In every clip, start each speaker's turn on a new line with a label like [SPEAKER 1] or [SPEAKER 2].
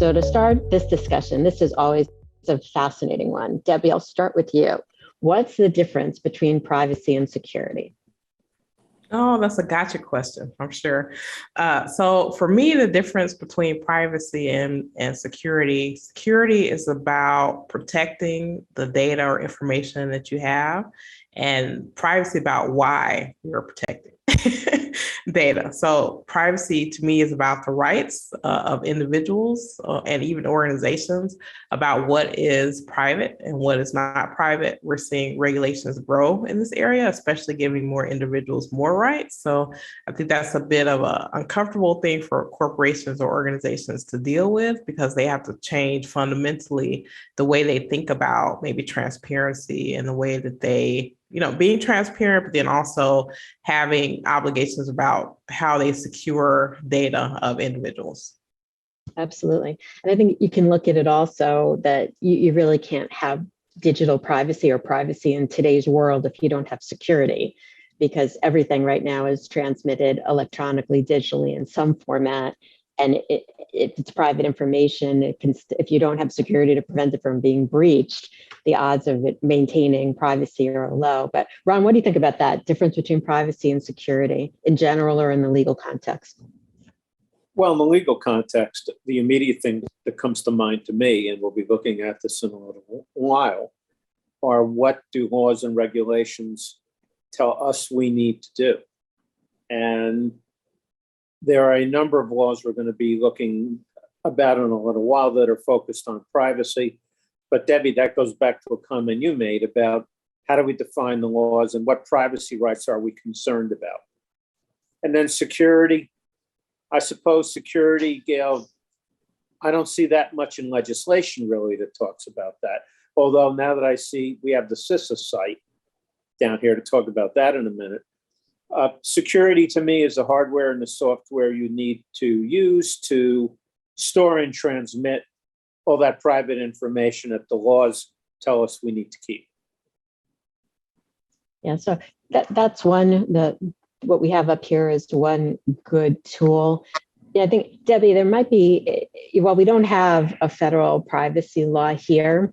[SPEAKER 1] So to start this discussion, this is always a fascinating one. Debbie, I'll start with you. What's the difference between privacy and security?
[SPEAKER 2] Oh, that's a gotcha question, I'm sure. So for me, the difference between privacy and security is about protecting the data or information that you have, and privacy about why you're protecting data. So privacy to me is about the rights of individuals and even organizations about what is private and what is not private. We're seeing regulations grow in this area, especially giving more individuals more rights. So I think that's a bit of an uncomfortable thing for corporations or organizations to deal with, because they have to change fundamentally the way they think about maybe transparency and the way that they, being transparent, but then also having obligations about how they secure data of individuals.
[SPEAKER 1] Absolutely. And I think you can look at it also that you really can't have digital privacy or privacy in today's world if you don't have security, because everything right now is transmitted electronically, digitally in some format. And if it's private information, if you don't have security to prevent it from being breached, the odds of it maintaining privacy are low. But Ron, what do you think about that difference between privacy and security in general or in the legal context?
[SPEAKER 3] Well, in the legal context, the immediate thing that comes to mind to me, and we'll be looking at this in a little while, are what do laws and regulations tell us we need to do? And there are a number of laws we're going to be looking about in a little while that are focused on privacy. But Debbie, that goes back to a comment you made about how do we define the laws and what privacy rights are we concerned about? And then security. I suppose security, Gail, I don't see that much in legislation really that talks about that. Although now that I see we have the CISA site down here to talk about that in a minute. Security to me is the hardware and the software you need to use to store and transmit all that private information that the laws tell us we need to keep.
[SPEAKER 1] Yeah, so that's one, what we have up here is one good tool. Yeah, I think, Debbie, there might be, while we don't have a federal privacy law here,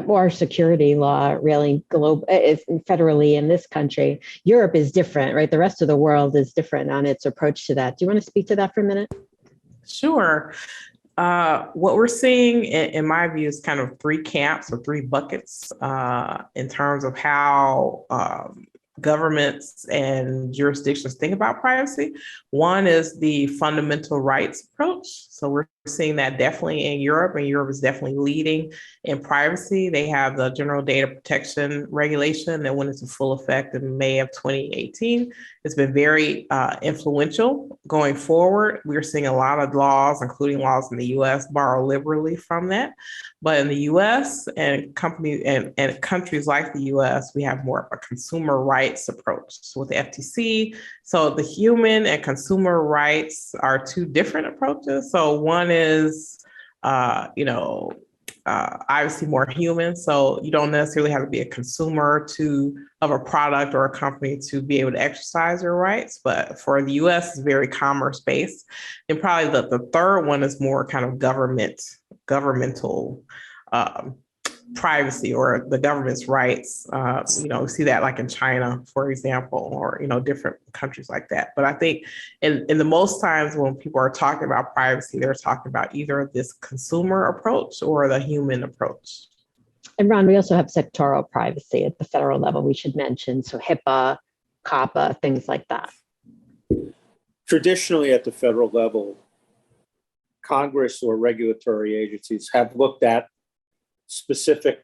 [SPEAKER 1] or security law really federally in this country, Europe is different, right? The rest of the world is different on its approach to that. Do you want to speak to that for a minute?
[SPEAKER 2] Sure. What we're seeing, in my view, is kind of three camps or three buckets in terms of how governments and jurisdictions think about privacy. One is the fundamental rights approach. So we're seeing that definitely in Europe, and Europe is definitely leading in privacy. They have the General Data Protection Regulation that went into full effect in May of 2018. It's been very influential going forward. We're seeing a lot of laws, including laws in the US, borrow liberally from that. But in the US and companies and countries like the US, we have more of a consumer rights approach with the FTC. So the human and consumer rights are two different approaches. So one is, obviously more human. So you don't necessarily have to be a consumer of a product or a company to be able to exercise your rights. But for the US, it's very commerce based. And probably the third one is more kind of governmental privacy or the government's rights. We see that like in China, for example, or, different countries like that. But I think in the most times when people are talking about privacy, they're talking about either this consumer approach or the human approach.
[SPEAKER 1] And Ron, we also have sectoral privacy at the federal level we should mention. So HIPAA, COPPA, things like that.
[SPEAKER 3] Traditionally at the federal level, Congress or regulatory agencies have looked at specific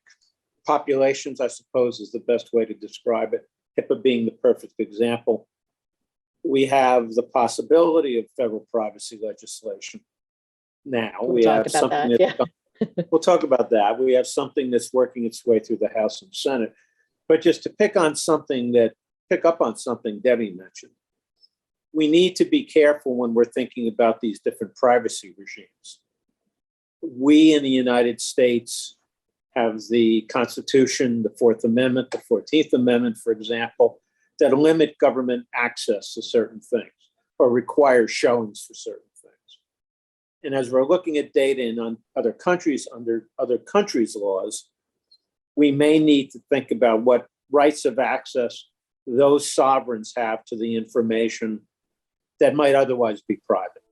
[SPEAKER 3] populations, I suppose is the best way to describe it, HIPAA being the perfect example. We have the possibility of federal privacy legislation now.
[SPEAKER 1] We'll talk about that.
[SPEAKER 3] We have something that's working its way through the House and Senate. But just to pick up on something Debbie mentioned, we need to be careful when we're thinking about these different privacy regimes. We in the United States have the Constitution, the Fourth Amendment, the 14th Amendment, for example, that limit government access to certain things or require showings for certain things. And as we're looking at data in on other countries, under other countries' laws, we may need to think about what rights of access those sovereigns have to the information that might otherwise be private.